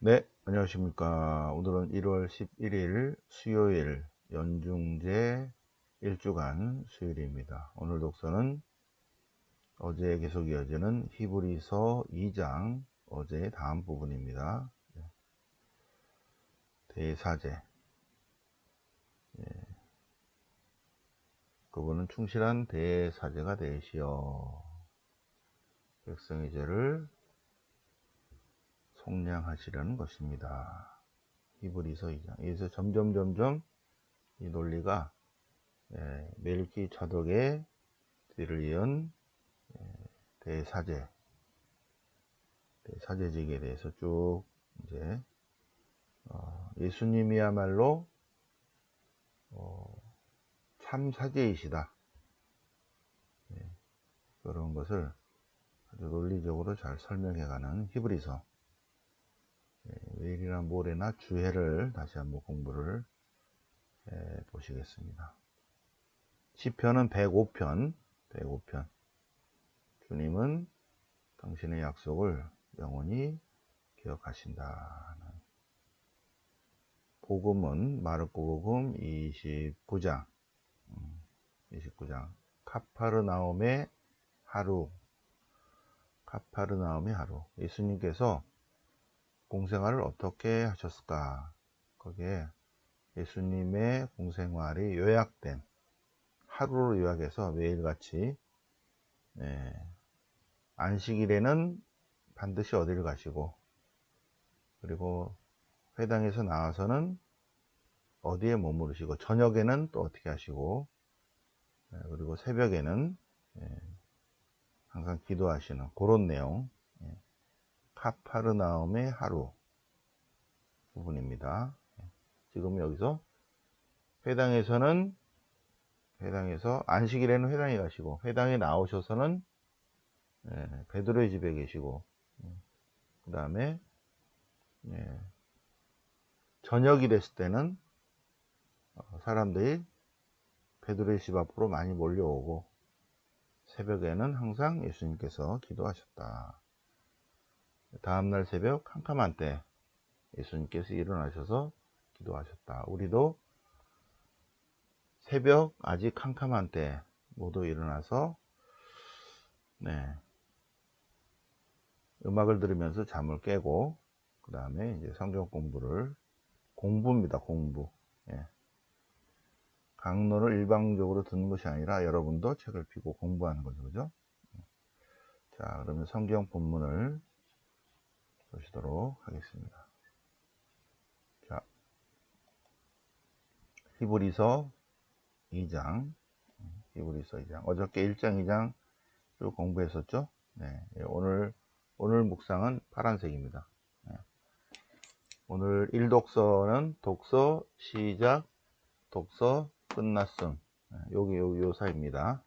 네, 안녕하십니까. 오늘은 1월 11일 수요일 연중제 1주간 수요일입니다. 오늘 독서는 어제 계속 이어지는 히브리서 2장 어제의 다음 부분입니다. 대사제. 그분은 충실한 대사제가 되시어 백성의 죄를 속량하시려는 것입니다. 히브리서 2장. 여기서 점점 이 논리가 멜기 차독의 뒤를 이은 사제직에 대해서 쭉 이제 예수님이야말로 참 사제이시다. 그런 것을 아주 논리적으로 잘 설명해가는 히브리서. 내일이나 모레나 주회를 다시 한번 공부를 보시겠습니다. 시편은 105편. 주님은 당신의 약속을 영원히 기억하신다. 복음은 마르코복음 29장. 카파르나움의 하루. 예수님께서 공생활을 어떻게 하셨을까? 거기에 예수님의 공생활이 요약된, 하루로 요약해서 매일같이 안식일에는 반드시 어디를 가시고, 그리고 회당에서 나와서는 어디에 머무르시고, 저녁에는 또 어떻게 하시고, 그리고 새벽에는 항상 기도하시는 그런 내용. 카파르나움의 하루 부분입니다. 지금 여기서 회당에서 안식일에는 회당에 가시고, 회당에 나오셔서는 베드로의 집에 계시고, 그 다음에 저녁이 됐을 때는 사람들이 베드로의 집 앞으로 많이 몰려오고, 새벽에는 항상 예수님께서 기도하셨다. 다음날 새벽 캄캄한 때 예수님께서 일어나셔서 기도하셨다. 우리도 새벽 아직 캄캄한 때 모두 일어나서 음악을 들으면서 잠을 깨고, 그 다음에 이제 성경 공부입니다. 공부. 강론을 일방적으로 듣는 것이 아니라 여러분도 책을 펴고 공부하는 거죠. 그죠? 자, 그러면 성경 본문을 보시도록 하겠습니다. 자, 히브리서 2장. 어저께 1장, 2장 쭉 공부했었죠? 오늘 묵상은 파란색입니다. 오늘 1독서는 독서 시작, 독서 끝났음. 요 사이입니다.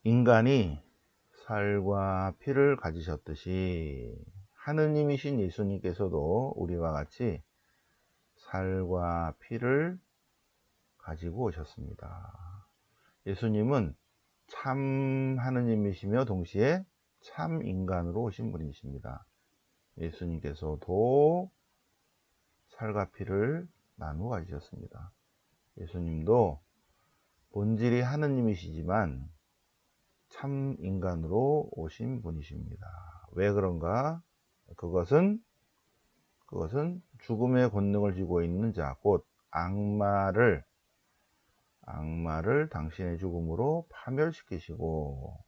인간이 살과 피를 가지셨듯이 하느님이신 예수님께서도 우리와 같이 살과 피를 가지고 오셨습니다. 예수님은 참 하느님이시며 동시에 참 인간으로 오신 분이십니다. 예수님께서도 살과 피를 나누어 가지셨습니다. 예수님도 본질이 하느님이시지만 참 인간으로 오신 분이십니다. 왜 그런가? 그것은 죽음의 권능을 쥐고 있는 자, 곧 악마를 당신의 죽음으로 파멸시키시고,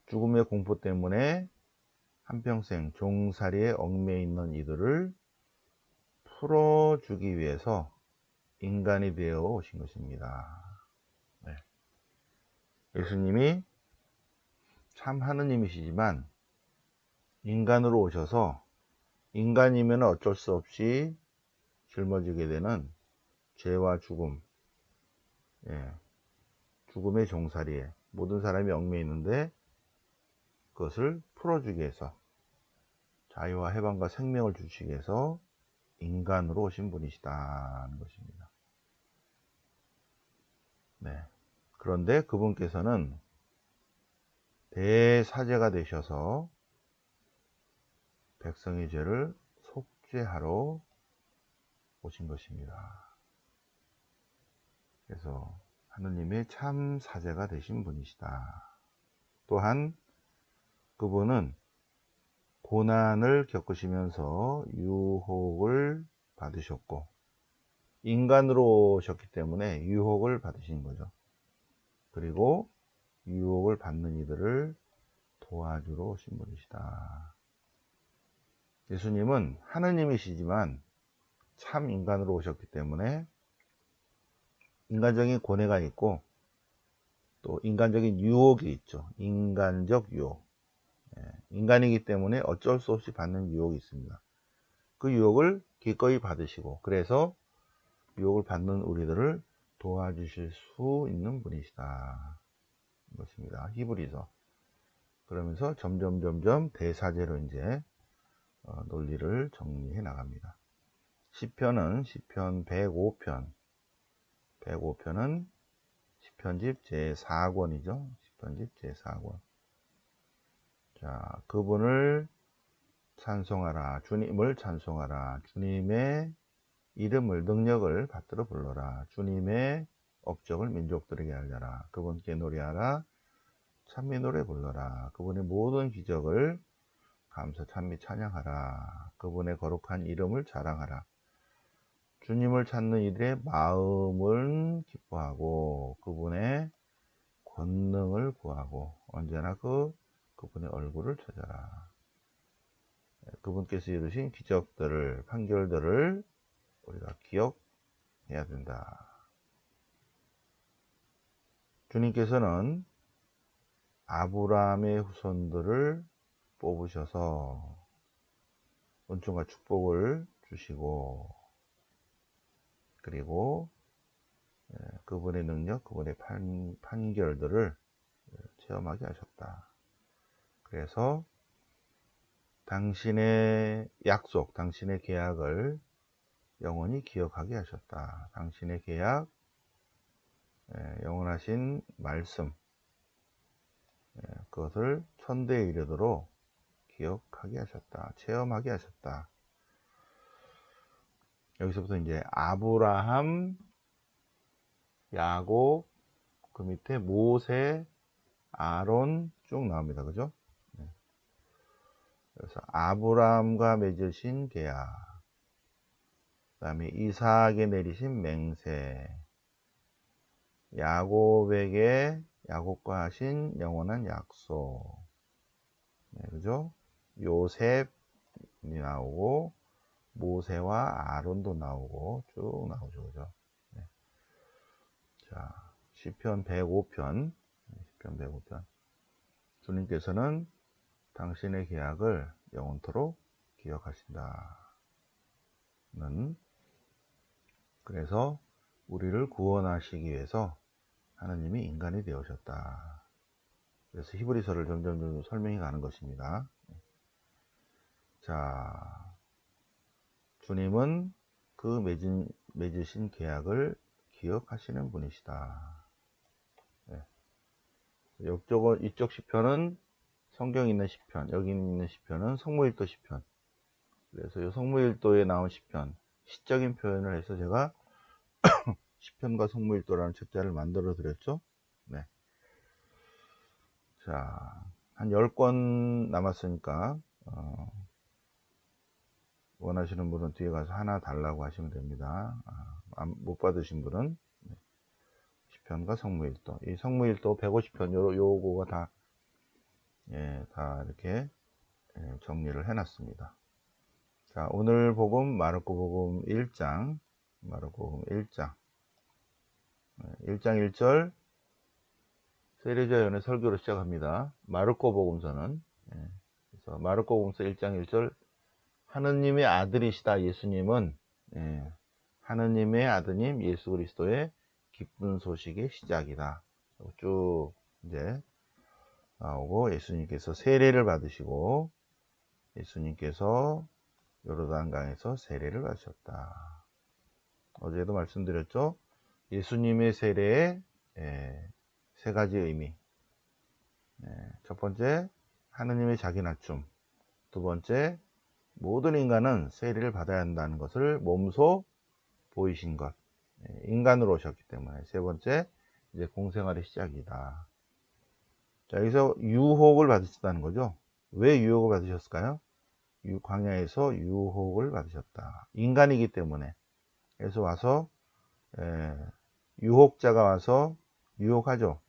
죽음의 공포 때문에 한평생 종살이에 얽매여 있는 이들을 풀어주기 위해서 인간이 되어 오신 것입니다. 예수님이 참 하느님이시지만 인간으로 오셔서, 인간이면 어쩔 수 없이 짊어지게 되는 죄와 죽음의 종살이에 모든 사람이 얽매여 있는데, 그것을 풀어주기 위해서, 자유와 해방과 생명을 주시기 위해서 인간으로 오신 분이시다는 것입니다. 그런데 그분께서는 대사제가 되셔서 백성의 죄를 속죄하러 오신 것입니다. 그래서 하느님의 참 사제가 되신 분이시다. 또한 그분은 고난을 겪으시면서 유혹을 받으셨고 인간으로 오셨기 때문에 유혹을 받으신 거죠. 그리고 유혹을 받는 이들을 도와주러 오신 분이시다. 예수님은 하느님이시지만 참 인간으로 오셨기 때문에 인간적인 고뇌가 있고 또 인간적인 유혹이 있죠. 인간적 유혹. 인간이기 때문에 어쩔 수 없이 받는 유혹이 있습니다. 그 유혹을 기꺼이 받으시고 그래서 유혹을 받는 우리들을 도와주실 수 있는 분이시다. 것입니다. 히브리서. 그러면서 점점 대사제로 이제 논리를 정리해 나갑니다. 시편은 시편 105편. 105편은 시편집 제4권이죠. 시편집 제4권. 자, 그분을 찬송하라. 주님을 찬송하라. 주님의 이름을 능력을 받들어 불러라. 주님의 업적을 민족들에게 알려라. 그분께 노래하라. 찬미 노래 불러라. 그분의 모든 기적을 감사 찬미 찬양하라. 그분의 거룩한 이름을 자랑하라. 주님을 찾는 이들의 마음을 기뻐하고 그분의 권능을 구하고 언제나 그분의 얼굴을 찾아라. 그분께서 이루신 기적들을 판결들을 우리가 기억해야 된다. 주님께서는 아브라함의 후손들을 뽑으셔서 은총과 축복을 주시고 그리고 그분의 능력, 그분의 판결들을 체험하게 하셨다. 그래서 당신의 약속, 당신의 계약을 영원히 기억하게 하셨다. 당신의 계약, 영원하신 말씀, 그것을 천대에 이르도록 기억하게 하셨다. 체험하게 하셨다. 여기서부터 이제 아브라함, 야곱, 그 밑에 모세, 아론 쭉 나옵니다. 그죠? 그래서 아브라함과 맺으신 계약, 그 다음에 이삭에게 내리신 맹세, 야곱과 하신 영원한 약속, 그죠? 요셉이 나오고 모세와 아론도 나오고 쭉 나오죠. 그죠? 네. 자, 시편 105편. 주님께서는 당신의 계약을 영원토록 기억하신다. 그래서 우리를 구원하시기 위해서 하나님이 인간이 되어셨다. 그래서 히브리서를 점점 설명해 가는 것입니다. 자, 주님은 그 맺으신 계약을 기억하시는 분이시다. 네. 이쪽 시편은 성경에 있는 시편, 여기 있는 시편은 성무일도 시편. 그래서 이 성무일도에 나온 시편, 시적인 표현을 해서 제가 시편과 성무일도라는 책자를 만들어 드렸죠. 네. 자, 한 10권 남았으니까 원하시는 분은 뒤에 가서 하나 달라고 하시면 됩니다. 못 받으신 분은 시편과 성무일도. 이 성무일도 150편 요거가 다 이렇게 정리를 해놨습니다. 자, 오늘 복음 마르코 복음 1장. 1장 1절 세례자 연의 설교로 시작합니다. 마르코 복음서는 그래서 마르코 복음서 1장 1절 하느님의 아들이시다. 예수님은 하느님의 아드님 예수 그리스도의 기쁜 소식의 시작이다. 쭉 이제 나오고 예수님께서 세례를 받으시고 예수님께서 요르단강에서 세례를 받으셨다. 어제도 말씀드렸죠. 예수님의 세례에 세 가지 의미. 첫 번째 하느님의 자기 낮춤. 두 번째 모든 인간은 세리를 받아야 한다는 것을 몸소 보이신 것. 인간으로 오셨기 때문에. 세 번째, 이제 공생활의 시작이다. 자, 여기서 유혹을 받으셨다는 거죠. 왜 유혹을 받으셨을까요? 광야에서 유혹을 받으셨다. 인간이기 때문에. 그래서 와서, 유혹자가 와서 유혹하죠.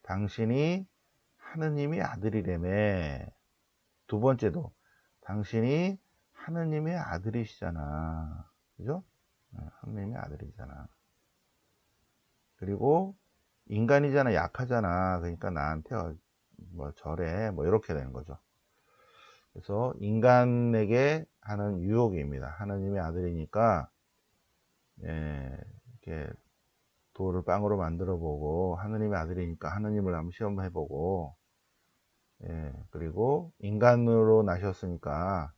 당신이 하느님의 아들이라며. 두 번째도, 당신이 하느님의 아들이시잖아. 그죠? 하느님의 아들이잖아. 그리고 인간이잖아, 약하잖아. 그러니까 나한테 뭐 절해, 뭐 이렇게 되는 거죠. 그래서 인간에게 하는 유혹입니다. 하느님의 아들이니까 이렇게 돌을 빵으로 만들어 보고, 하느님의 아들이니까 하느님을 한번 시험해 보고, 그리고 인간으로 나셨으니까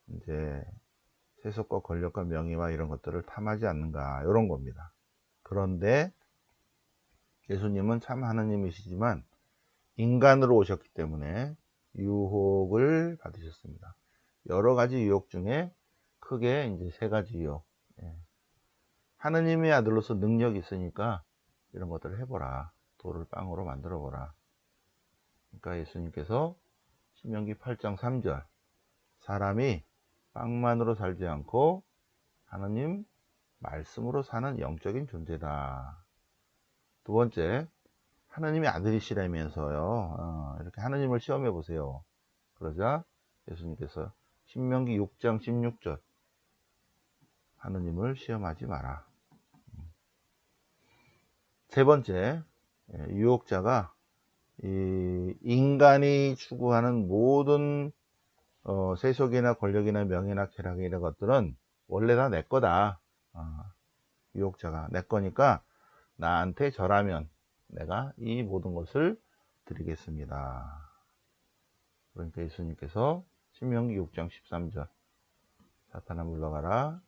이제 세속과 권력과 명예와 이런 것들을 탐하지 않는가, 이런 겁니다. 그런데 예수님은 참 하느님이시지만 인간으로 오셨기 때문에 유혹을 받으셨습니다. 여러 가지 유혹 중에 크게 이제 세 가지 유혹. 하느님의 아들로서 능력이 있으니까 이런 것들을 해보라. 돌을 빵으로 만들어 보라. 그러니까 예수님께서 신명기 8장 3절, 사람이 빵만으로 살지 않고 하느님 말씀으로 사는 영적인 존재다. 두 번째, 하느님의 아들이시라면서요. 이렇게 하느님을 시험해 보세요. 그러자 예수님께서 신명기 6장 16절, 하느님을 시험하지 마라. 세 번째, 유혹자가 이 인간이 추구하는 모든 세속이나 권력이나 명예나 쾌락 이런 것들은 원래 다 내 거다. 유혹자가 내 거니까 나한테 절하면 내가 이 모든 것을 드리겠습니다. 그러니까 예수님께서 신명기 6장 13절, 사탄아 물러가라.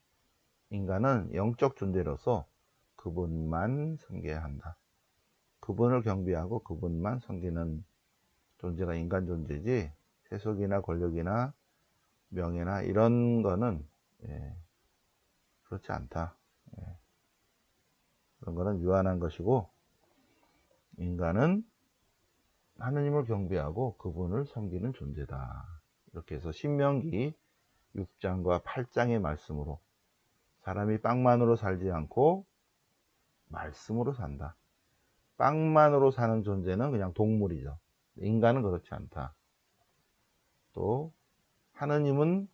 인간은 영적 존재로서 그분만 섬겨야 한다. 그분을 경배하고 그분만 섬기는 존재가 인간 존재지, 세속이나 권력이나 명예나 이런 거는 그렇지 않다. 그런 거는 유한한 것이고, 인간은 하느님을 경배하고 그분을 섬기는 존재다. 이렇게 해서 신명기 6장과 8장의 말씀으로 사람이 빵만으로 살지 않고 말씀으로 산다. 빵만으로 사는 존재는 그냥 동물이죠. 인간은 그렇지 않다. 또 하느님은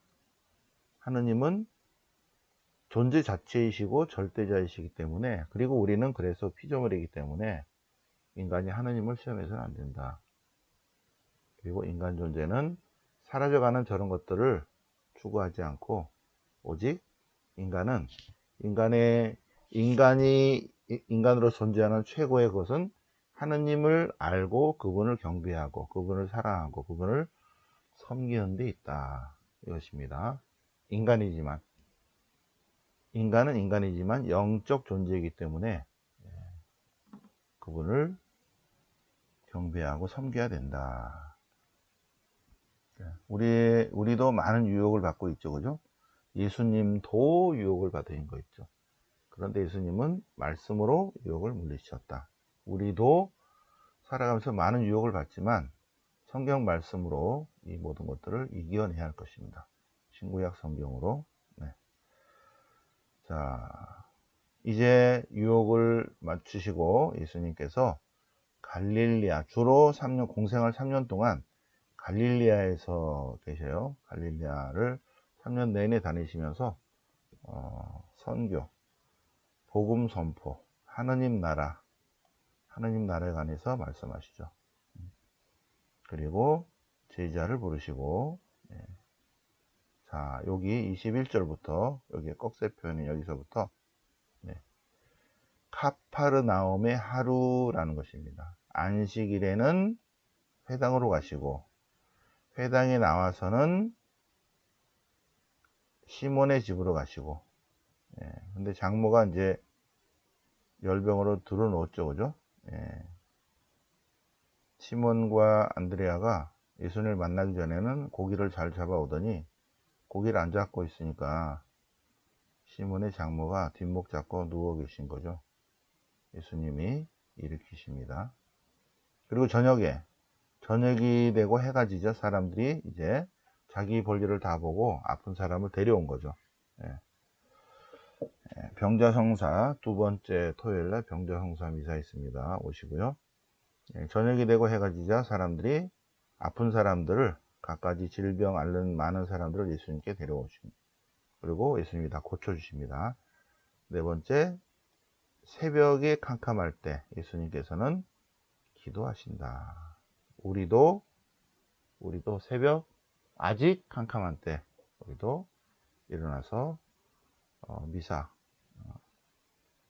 존재 자체이시고 절대자이시기 때문에, 그리고 우리는 그래서 피조물이기 때문에 인간이 하느님을 시험해서는 안 된다. 그리고 인간 존재는 사라져가는 저런 것들을 추구하지 않고, 오직 인간이 인간으로 존재하는 최고의 것은 하느님을 알고 그분을 경배하고 그분을 사랑하고 그분을 섬기는 데 있다. 이것입니다. 인간은 인간이지만 영적 존재이기 때문에 그분을 경배하고 섬겨야 된다. 우리도 많은 유혹을 받고 있죠. 그죠? 예수님도 유혹을 받으신 거 있죠. 그런데 예수님은 말씀으로 유혹을 물리치셨다. 우리도 살아가면서 많은 유혹을 받지만 성경 말씀으로 이 모든 것들을 이겨내야 할 것입니다. 신구약 성경으로. 네. 자, 이제 유혹을 맞추시고 예수님께서 갈릴리아, 주로 공생활 3년 동안 갈릴리아에서 계셔요. 갈릴리아를 3년 내내 다니시면서 선교, 복음 선포, 하느님 나라에 관해서 말씀하시죠. 그리고 제자를 부르시고, 자, 여기 21절부터, 여기 꺽쇠 표현이 여기서부터, 카파르나움의 하루라는 것입니다. 안식일에는 회당으로 가시고, 회당에 나와서는 시몬의 집으로 가시고, 근데 장모가 이제 열병으로 들어놓았죠, 그죠? 시몬과 안드레아가 예수님을 만나기 전에는 고기를 잘 잡아오더니 고기를 안 잡고 있으니까 시몬의 장모가 뒷목 잡고 누워 계신 거죠. 예수님이 일으키십니다. 그리고 저녁이 되고 해가 지자 사람들이 이제 자기 볼일을 다 보고 아픈 사람을 데려온 거죠. 병자성사 두 번째 토요일날 병자성사 미사 있습니다. 오시고요. 저녁이 되고 해가 지자 사람들이 아픈 사람들을 갖가지 질병 앓는 많은 사람들을 예수님께 데려오십니다. 그리고 예수님이 다 고쳐주십니다. 네 번째, 새벽에 캄캄할 때 예수님께서는 기도하신다. 우리도 새벽 아직 캄캄한 때 우리도 일어나서 미사,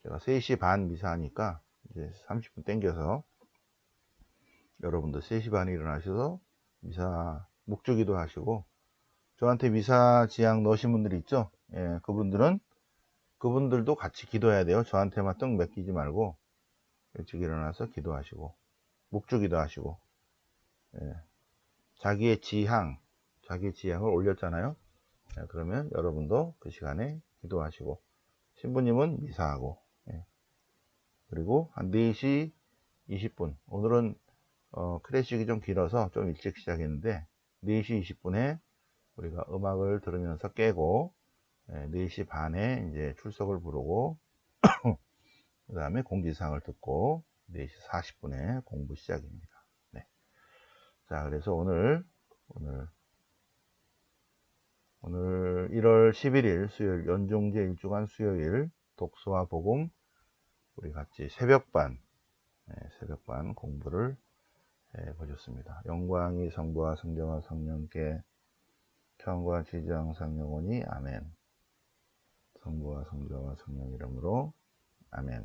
제가 3시 반 미사 하니까 이제 30분 땡겨서 여러분도 3시 반에 일어나셔서 미사 묵주기도 하시고, 저한테 미사 지향 넣으신 분들 있죠? 예, 그분들도 같이 기도해야 돼요. 저한테만 떡 맡기지 말고 일찍 일어나서 기도하시고 묵주기도 하시고, 예, 자기의 지향을 올렸잖아요. 예, 그러면 여러분도 그 시간에 기도하시고, 신부님은 미사하고, 예, 그리고 한 4시 20분, 오늘은 클래식이 좀 길어서 좀 일찍 시작했는데 4시 20분에 우리가 음악을 들으면서 깨고, 4시 반에 이제 출석을 부르고 그 다음에 공지사항을 듣고 4시 40분에 공부 시작입니다. 네. 자, 그래서 오늘 1월 11일 수요일, 연중제 일주간 수요일 독서와 복음 우리 같이 새벽반 공부를 해보셨습니다. 영광이 성부와 성자와 성령께 평과 지지 항상 영원히 아멘. 성부와 성자와 성령 이름으로 아멘.